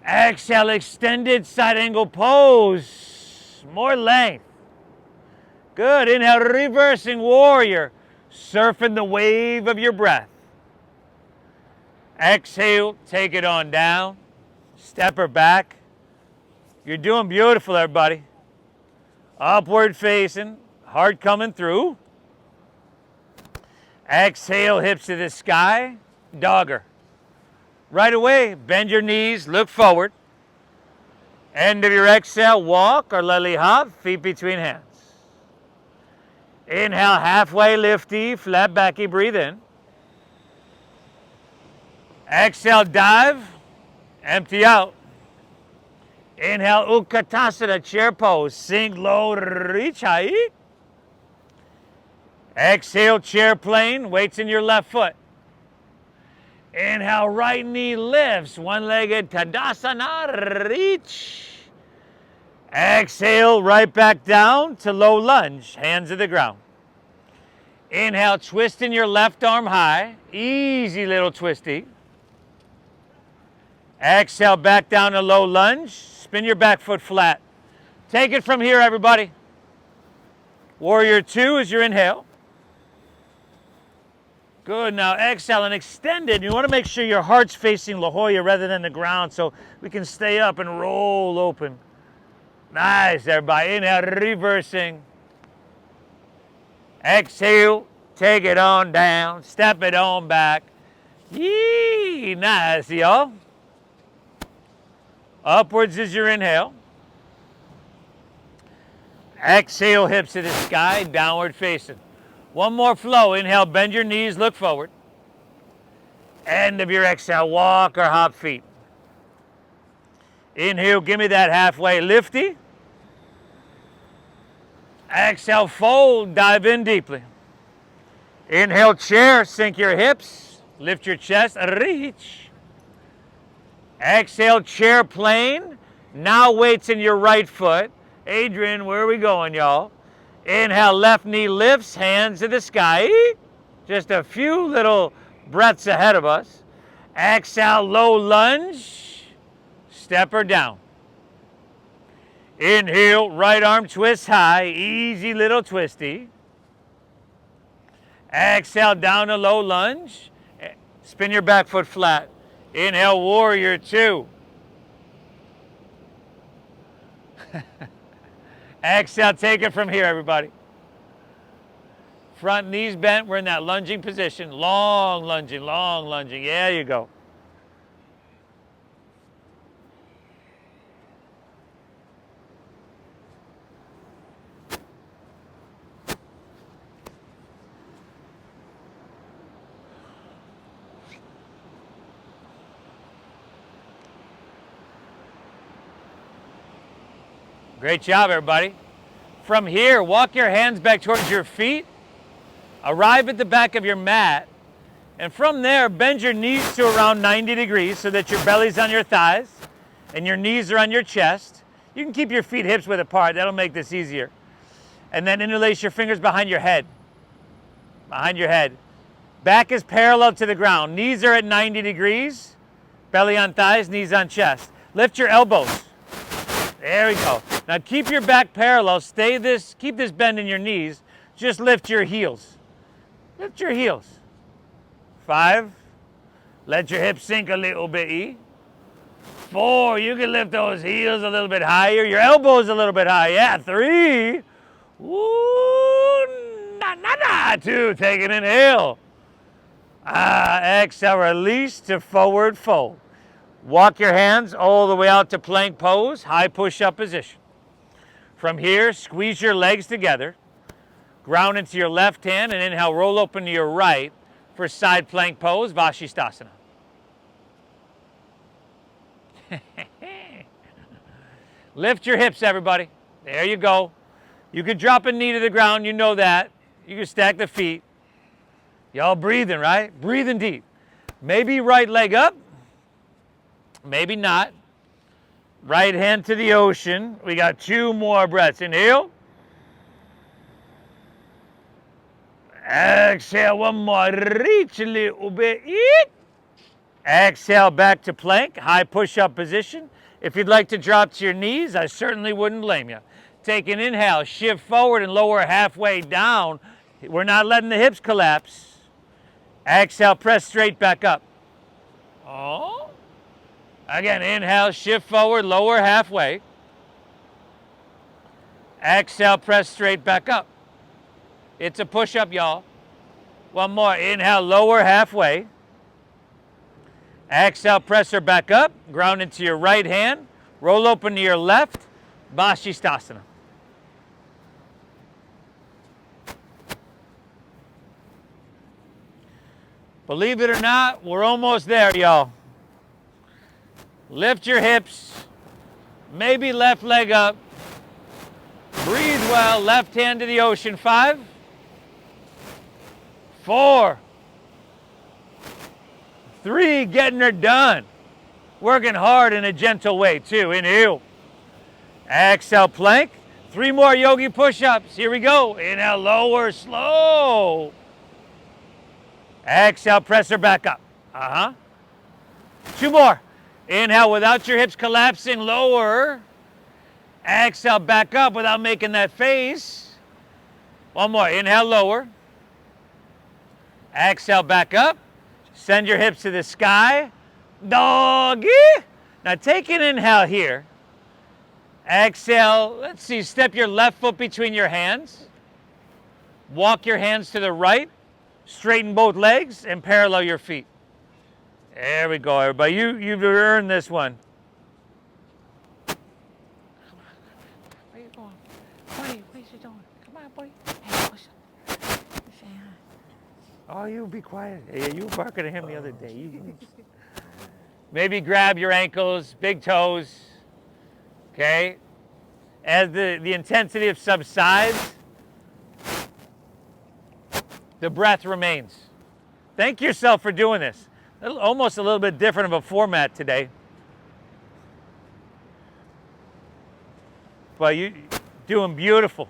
Exhale, extended side angle pose. More length. Good. Inhale, reversing warrior. Surfing the wave of your breath. Exhale, take it on down. Step her back. You're doing beautiful, everybody. Upward facing, heart coming through. Exhale, hips to the sky, dogger. Right away, bend your knees, look forward. End of your exhale, walk or lightly hop, feet between hands. Inhale, halfway lifty, flat backy, breathe in. Exhale, dive, empty out. Inhale, Utkatasana, chair pose, sink low, reach high. Exhale, chair plane, weights in your left foot. Inhale, right knee lifts, one-legged Tadasana, reach. Exhale, right back down to low lunge, hands to the ground. Inhale, twisting your left arm high, easy little twisty. Exhale, back down to low lunge, spin your back foot flat. Take it from here, everybody. Warrior two is your inhale. Good, now exhale and extend it. You want to make sure your heart's facing La Jolla rather than the ground so we can stay up and roll open. Nice, everybody. Inhale, reversing. Exhale, take it on down, step it on back. Yee, nice, y'all. Upwards is your inhale. Exhale, hips to the sky, downward facing. One more flow. Inhale, bend your knees, look forward. End of your exhale, walk or hop feet. Inhale, give me that halfway lifty. Exhale, fold, dive in deeply. Inhale, chair, sink your hips, lift your chest, reach. Exhale, chair, plane. Now weights in your right foot. Adrian, where are we going, y'all? Inhale, left knee lifts, hands to the sky. Just a few little breaths ahead of us. Exhale, low lunge, step her down. Inhale, right arm twist high, easy little twisty. Exhale, down to low lunge. Spin your back foot flat. Inhale, warrior two. Exhale, take it from here, everybody. Front knees bent, we're in that lunging position. Long lunging, long lunging. Yeah, you go. Great job, everybody. From here, walk your hands back towards your feet. Arrive at the back of your mat. And from there, bend your knees to around 90 degrees so that your belly's on your thighs and your knees are on your chest. You can keep your feet hips width apart. That'll make this easier. And then interlace your fingers behind your head. Behind your head. Back is parallel to the ground. Knees are at 90 degrees. Belly on thighs, knees on chest. Lift your elbows. There we go. Now keep your back parallel. Keep this bend in your knees. Just lift your heels. Lift your heels. 5. Let your hips sink a little bit. 4. You can lift those heels a little bit higher. Your elbows a little bit higher. Yeah. 3. Ooh, na. 2. Take an inhale. Exhale. Release to forward fold. Walk your hands all the way out to plank pose, high push-up position. From here, squeeze your legs together. Ground into your left hand and inhale, roll open to your right for side plank pose, Vashisthasana. Lift your hips, everybody. There you go. You can drop a knee to the ground, you know that. You can stack the feet. Y'all breathing, right? Breathing deep. Maybe right leg up. Maybe not. Right hand to the ocean. We got 2 more breaths. Inhale. Exhale, 1 more. Reach a little bit. Exhale, back to plank. High push-up position. If you'd like to drop to your knees, I certainly wouldn't blame you. Take an inhale. Shift forward and lower halfway down. We're not letting the hips collapse. Exhale, press straight back up. Oh. Again, inhale, shift forward, lower halfway. Exhale, press straight back up. It's a push-up, y'all. 1 more. Inhale, lower halfway. Exhale, press her back up. Ground into your right hand. Roll open to your left. Vashisthasana. Believe it or not, we're almost there, y'all. Lift your hips, maybe left leg up. Breathe well, left hand to the ocean. 5, 4, 3, getting her done. Working hard in a gentle way too. Inhale. Exhale, plank. 3 more yogi push-ups. Here we go. Inhale, lower, slow. Exhale, press her back up. 2 more. Inhale without your hips collapsing, lower. Exhale, back up without making that face. 1 more. Inhale, lower. Exhale, back up. Send your hips to the sky. Doggy. Now take an inhale here. Exhale. Let's see. Step your left foot between your hands. Walk your hands to the right. Straighten both legs and parallel your feet. There we go, everybody. You've earned this one. Where you going? Buddy, what you doing? Come on, buddy. Hey, what's up? Say hi. Oh, you be quiet. Hey, you were barking at him the other day. Maybe grab your ankles, big toes. Okay? As the intensity subsides, The breath remains. Thank yourself for doing this. Almost a little bit different of a format today. But you're doing beautiful.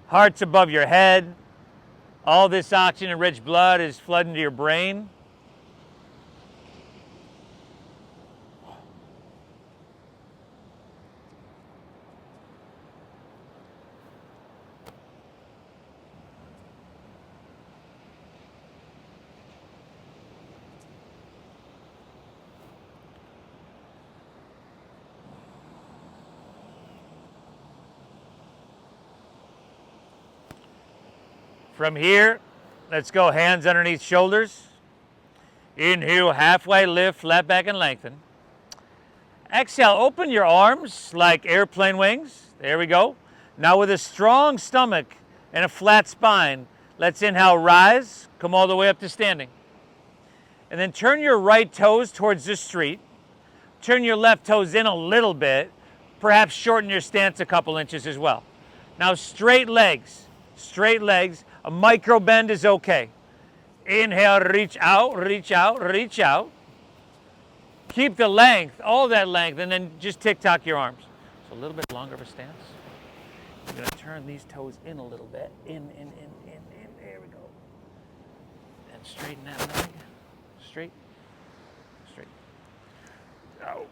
Heart's above your head. All this oxygen-rich blood is flooding to your brain. From here, let's go hands underneath shoulders. Inhale, halfway lift, flat back and lengthen. Exhale, open your arms like airplane wings. There we go. Now with a strong stomach and a flat spine, let's inhale, rise, come all the way up to standing. And then turn your right toes towards the street. Turn your left toes in a little bit. Perhaps shorten your stance a couple inches as well. Now straight legs, straight legs. A micro bend is okay. Inhale, reach out, reach out, reach out. Keep the length, all that length, and then just tick-tock your arms. So a little bit longer of a stance. You're gonna turn these toes in a little bit. In. There we go. And straighten that leg. Straight, straight. Out.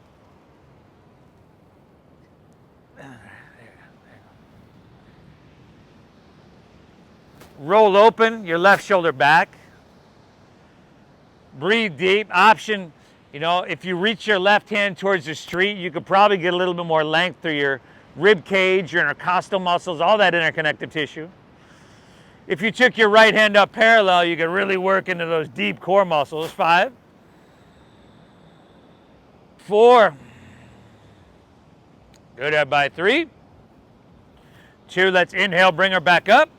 Roll open your left shoulder back. Breathe deep. Option, if you reach your left hand towards the street, you could probably get a little bit more length through your rib cage, your intercostal muscles, all that interconnective tissue. If you took your right hand up parallel, you could really work into those deep core muscles. 5, 4. Good, everybody. 3, 2. Let's inhale, bring her back up.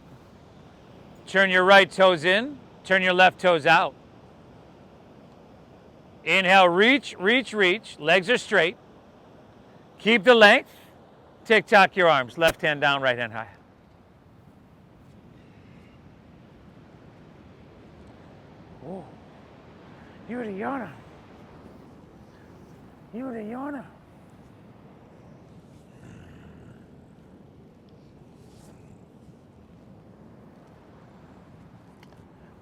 Turn your right toes in, turn your left toes out. Inhale, reach, reach, reach. Legs are straight. Keep the length. Tick-tock your arms. Left hand down, right hand high. Oh, you're the yawner. You're the yawner.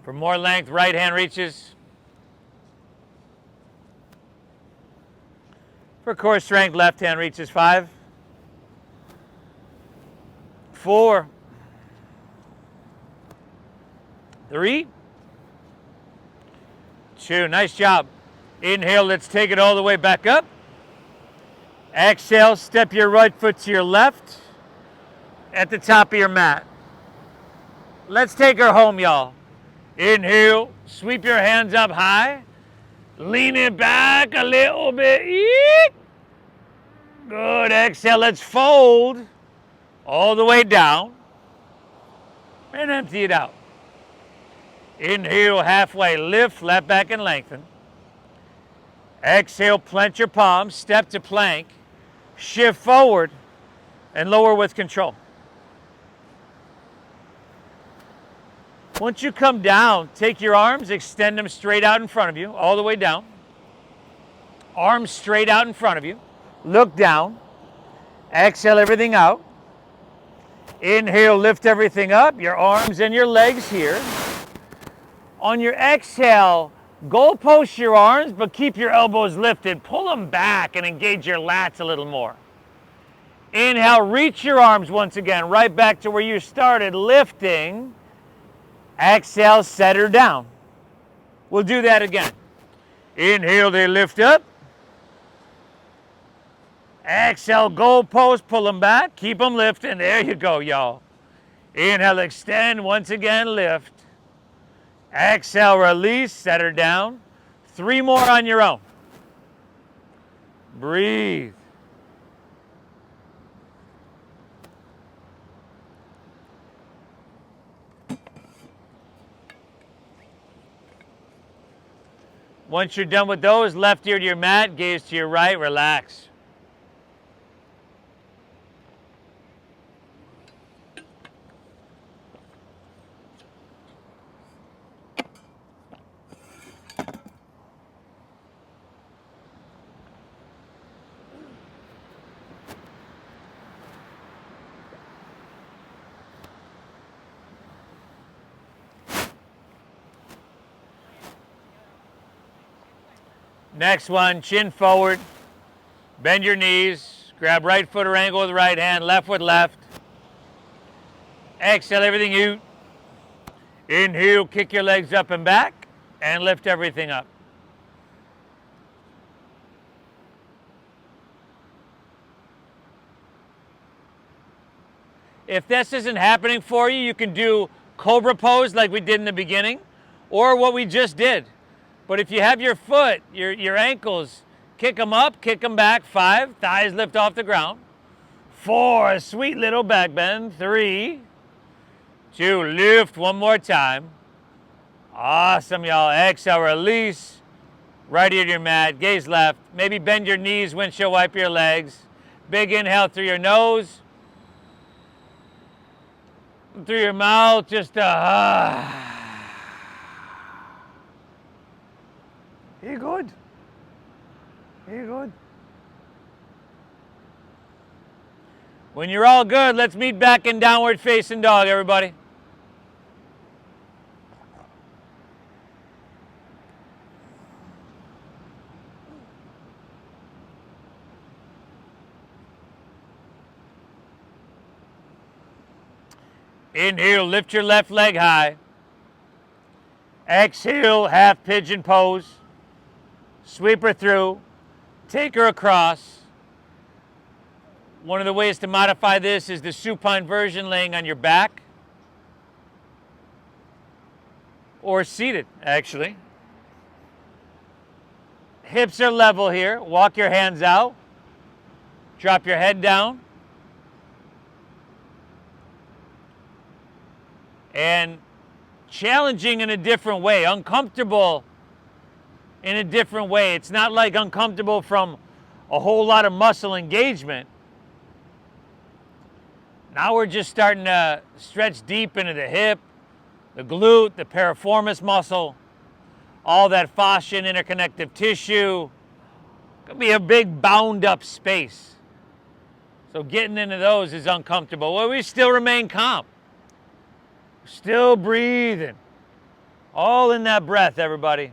For more length, right hand reaches. For core strength, left hand reaches. 5, 4, 3, 2. Nice job. Inhale, let's take it all the way back up. Exhale, step your right foot to your left at the top of your mat. Let's take her home, y'all. Inhale, sweep your hands up high. Lean it back a little bit. Eek. Good. Exhale, let's fold all the way down and empty it out. Inhale, halfway lift, flat back and lengthen. Exhale, plant your palms, step to plank, shift forward and lower with control. Once you come down, take your arms, extend them straight out in front of you, all the way down. Arms straight out in front of you. Look down. Exhale everything out. Inhale, lift everything up, your arms and your legs here. On your exhale, goalpost your arms, but keep your elbows lifted. Pull them back and engage your lats a little more. Inhale, reach your arms once again, right back to where you started, lifting. Exhale, set her down. We'll do that again. Inhale, they lift up. Exhale, goalpost, pull them back, keep them lifting. There you go, y'all. Inhale, extend, once again, lift. Exhale, release, set her down. 3 more on your own. Breathe. Once you're done with those, left ear to your mat, gaze to your right, relax. Next one, chin forward. Bend your knees. Grab right foot or ankle with right hand, left with left. Exhale everything out. Inhale, kick your legs up and back, and lift everything up. If this isn't happening for you, you can do cobra pose like we did in the beginning, or what we just did. But if you have your foot, your ankles, kick them up, kick them back. 5, thighs lift off the ground. 4, a sweet little back bend. 3, 2, lift one more time. Awesome, y'all. Exhale, release. Right ear to your mat, gaze left. Maybe bend your knees, windshield wipe your legs. Big inhale through your nose. Through your mouth, just You good? You good? When you're all good, let's meet back in downward facing dog, everybody. Inhale, lift your left leg high. Exhale, half pigeon pose. Sweep her through. Take her across. One of the ways to modify this is the supine version, laying on your back. Or seated, actually. Hips are level here. Walk your hands out. Drop your head down. And challenging in a different way, uncomfortable in a different way. It's not like uncomfortable from a whole lot of muscle engagement. Now we're just starting to stretch deep into the hip, the glute, the piriformis muscle, all that fascia and interconnective tissue. Could be a big bound up space. So getting into those is uncomfortable. Well, we still remain calm. Still breathing. All in that breath, everybody.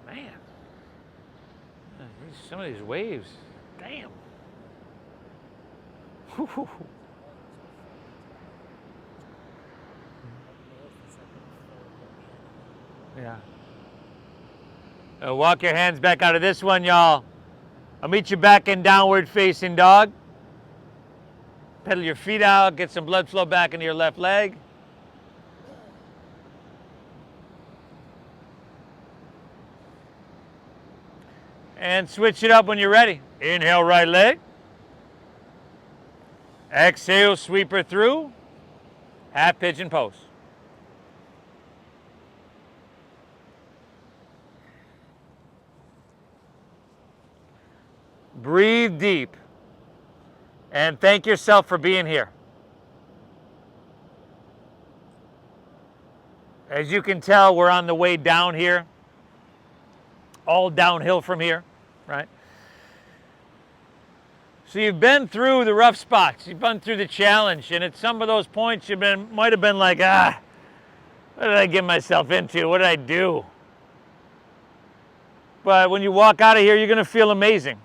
Man, some of these waves, damn. Yeah. Walk your hands back out of this one, y'all. I'll meet you back in downward facing dog. Pedal your feet out, get some blood flow back into your left leg. And switch it up when you're ready. Inhale, right leg. Exhale, sweep her through. Half pigeon pose. Breathe deep. And thank yourself for being here. As you can tell, we're on the way down here. All downhill from here, right? So you've been through the rough spots. You've been through the challenge. And at some of those points, might have been like, what did I get myself into? What did I do? But when you walk out of here, you're going to feel amazing.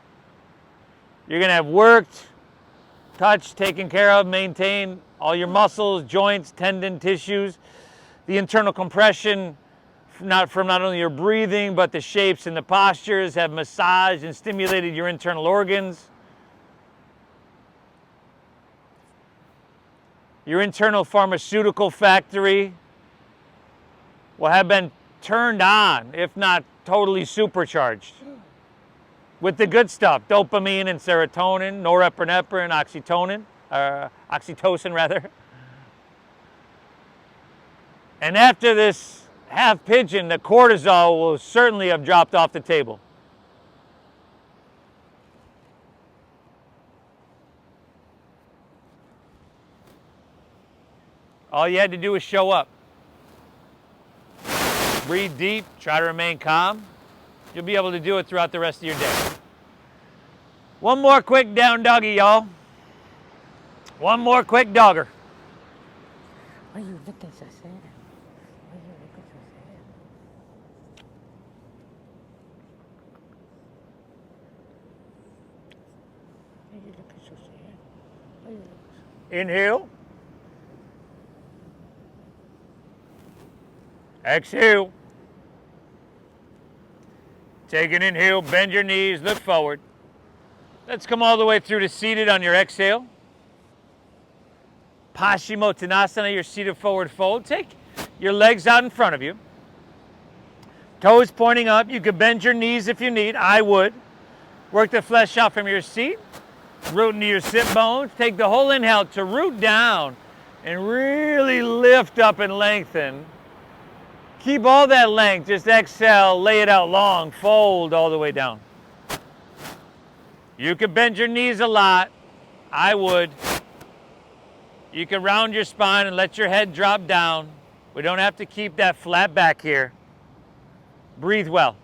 You're going to have worked, touched, taken care of, maintained all your muscles, joints, tendon, tissues. The internal compression not only your breathing, but the shapes and the postures have massaged and stimulated your internal organs. Your internal pharmaceutical factory will have been turned on, if not totally supercharged, with the good stuff, dopamine and serotonin, norepinephrine, oxytocin rather. And after this half pigeon, the cortisol will certainly have dropped off the table. All you had to do was show up. Breathe deep, try to remain calm. You'll be able to do it throughout the rest of your day. One more quick down doggy, y'all. One more quick dogger. Why are you looking so sad? Why are you looking so sad? Why are you looking so sad? Why are you looking so... Inhale. Exhale. Take an inhale, bend your knees, look forward. Let's come all the way through to seated on your exhale. Paschimottanasana, your seated forward fold. Take your legs out in front of you. Toes pointing up. You could bend your knees if you need. I would. Work the flesh out from your seat. Root into your sit bones. Take the whole inhale to root down and really lift up and lengthen. Keep all that length. Just exhale, lay it out long, fold all the way down. You could bend your knees a lot. I would. You can round your spine and let your head drop down. We don't have to keep that flat back here. Breathe well.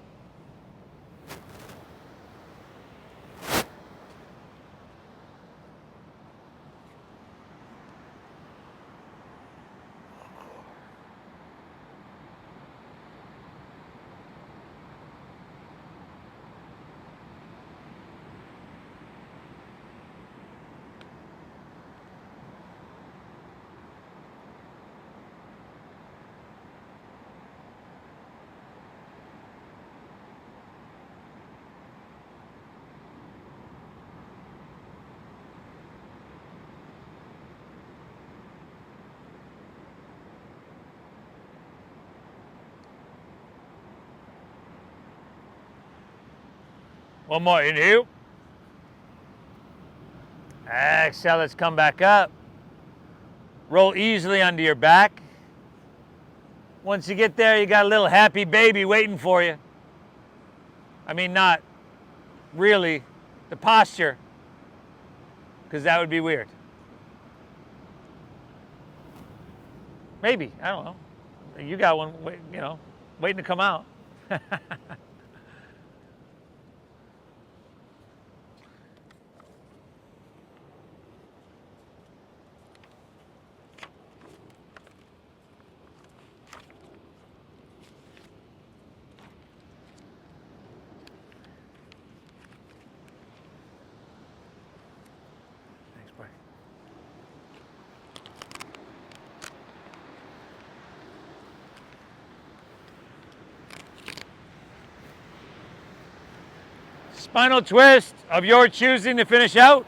One more, inhale. Exhale, let's come back up. Roll easily onto your back. Once you get there, you got a little happy baby waiting for you. I mean, not really the posture, because that would be weird. Maybe, I don't know. You got one, waiting to come out. Spinal twist of your choosing to finish out.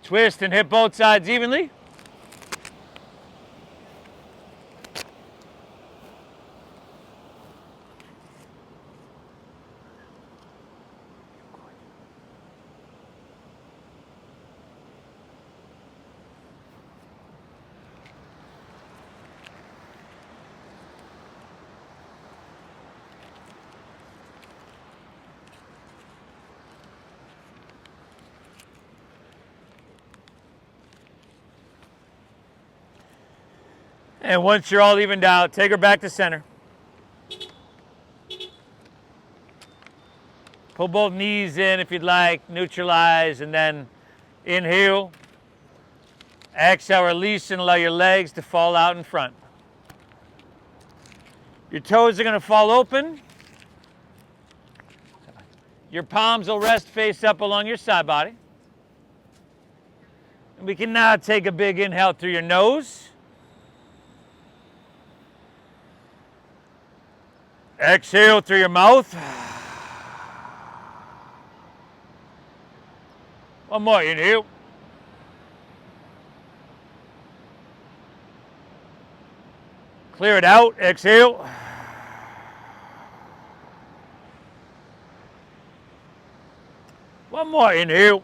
Twist and hit both sides evenly. And once you're all evened out, take her back to center. Pull both knees in if you'd like, neutralize, and then inhale. Exhale, release, and allow your legs to fall out in front. Your toes are going to fall open. Your palms will rest face up along your side body. And we can now take a big inhale through your nose. Exhale through your mouth. One more, inhale. Clear it out, exhale. One more, inhale.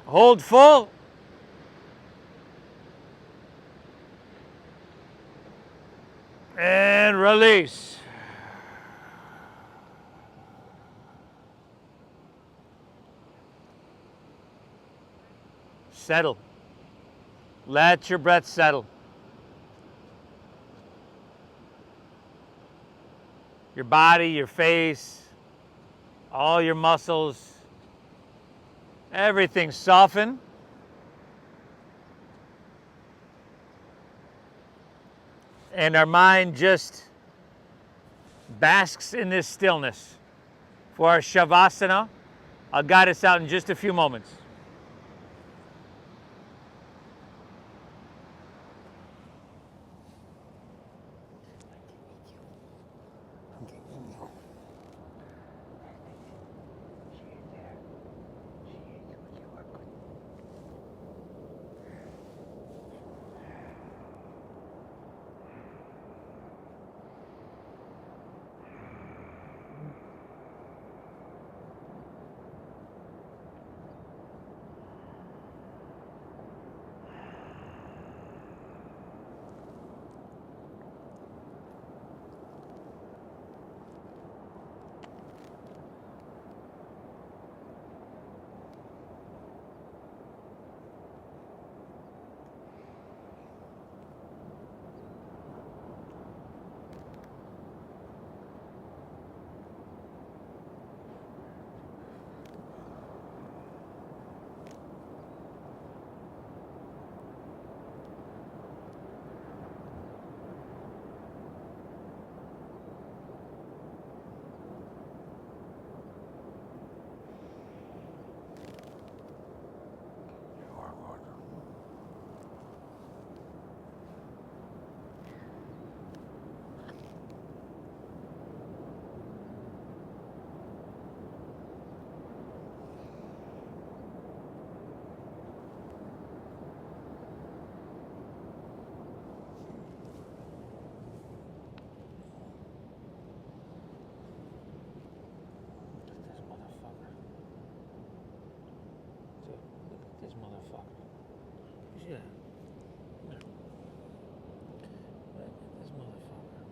Hold full. And release. Settle. Let your breath settle. Your body, your face, all your muscles, everything soften. And our mind just basks in this stillness. For our Shavasana, I'll guide us out in just a few moments. Yeah. This motherfucker.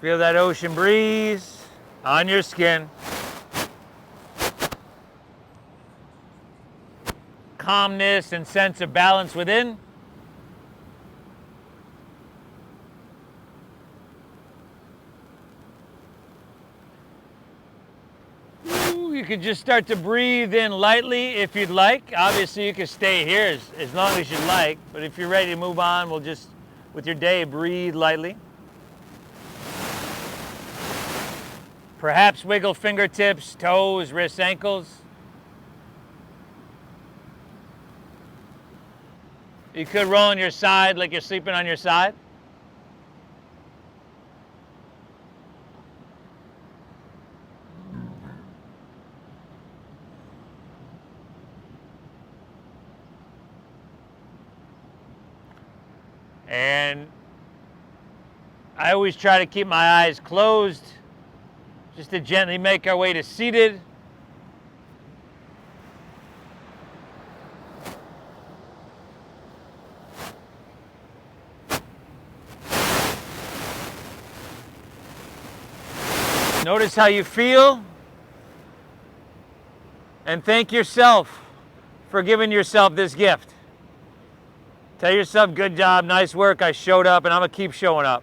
Feel that ocean breeze on your skin. Calmness and sense of balance within. You could just start to breathe in lightly if you'd like. Obviously, you can stay here as long as you'd like, but if you're ready to move on, we'll just, with your day, breathe lightly. Perhaps wiggle fingertips, toes, wrists, ankles. You could roll on your side like you're sleeping on your side. And I always try to keep my eyes closed just to gently make our way to seated. Notice how you feel, and thank yourself for giving yourself this gift. Tell yourself, good job, nice work, I showed up, and I'm going to keep showing up.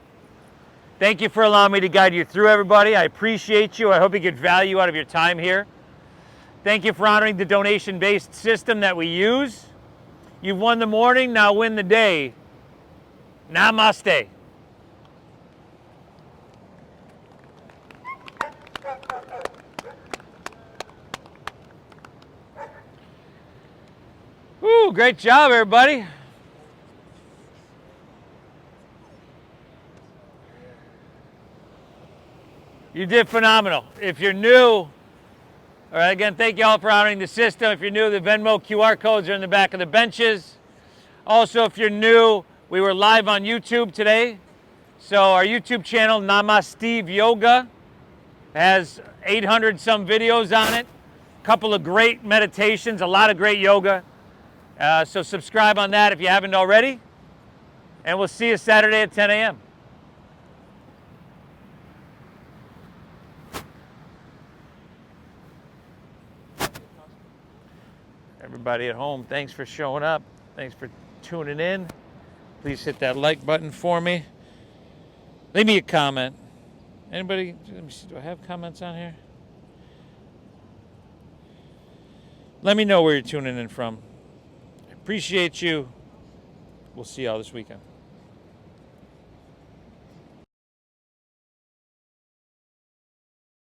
Thank you for allowing me to guide you through, everybody. I appreciate you. I hope you get value out of your time here. Thank you for honoring the donation-based system that we use. You've won the morning, now win the day. Namaste. Woo, great job, everybody. You did phenomenal. If you're new, all right, again, thank you all for honoring the system. If you're new, the Venmo QR codes are in the back of the benches. Also, if you're new, we were live on YouTube today. So our YouTube channel, Namaste Yoga, has 800 some videos on it. A couple of great meditations, a lot of great yoga. So subscribe on that if you haven't already. And we'll see you Saturday at 10 a.m. Everybody at home, thanks for showing up. Thanks for tuning in. Please hit that like button for me. Leave me a comment. Anybody, let me see, do I have comments on here? Let me know where you're tuning in from. I appreciate you. We'll see y'all this weekend.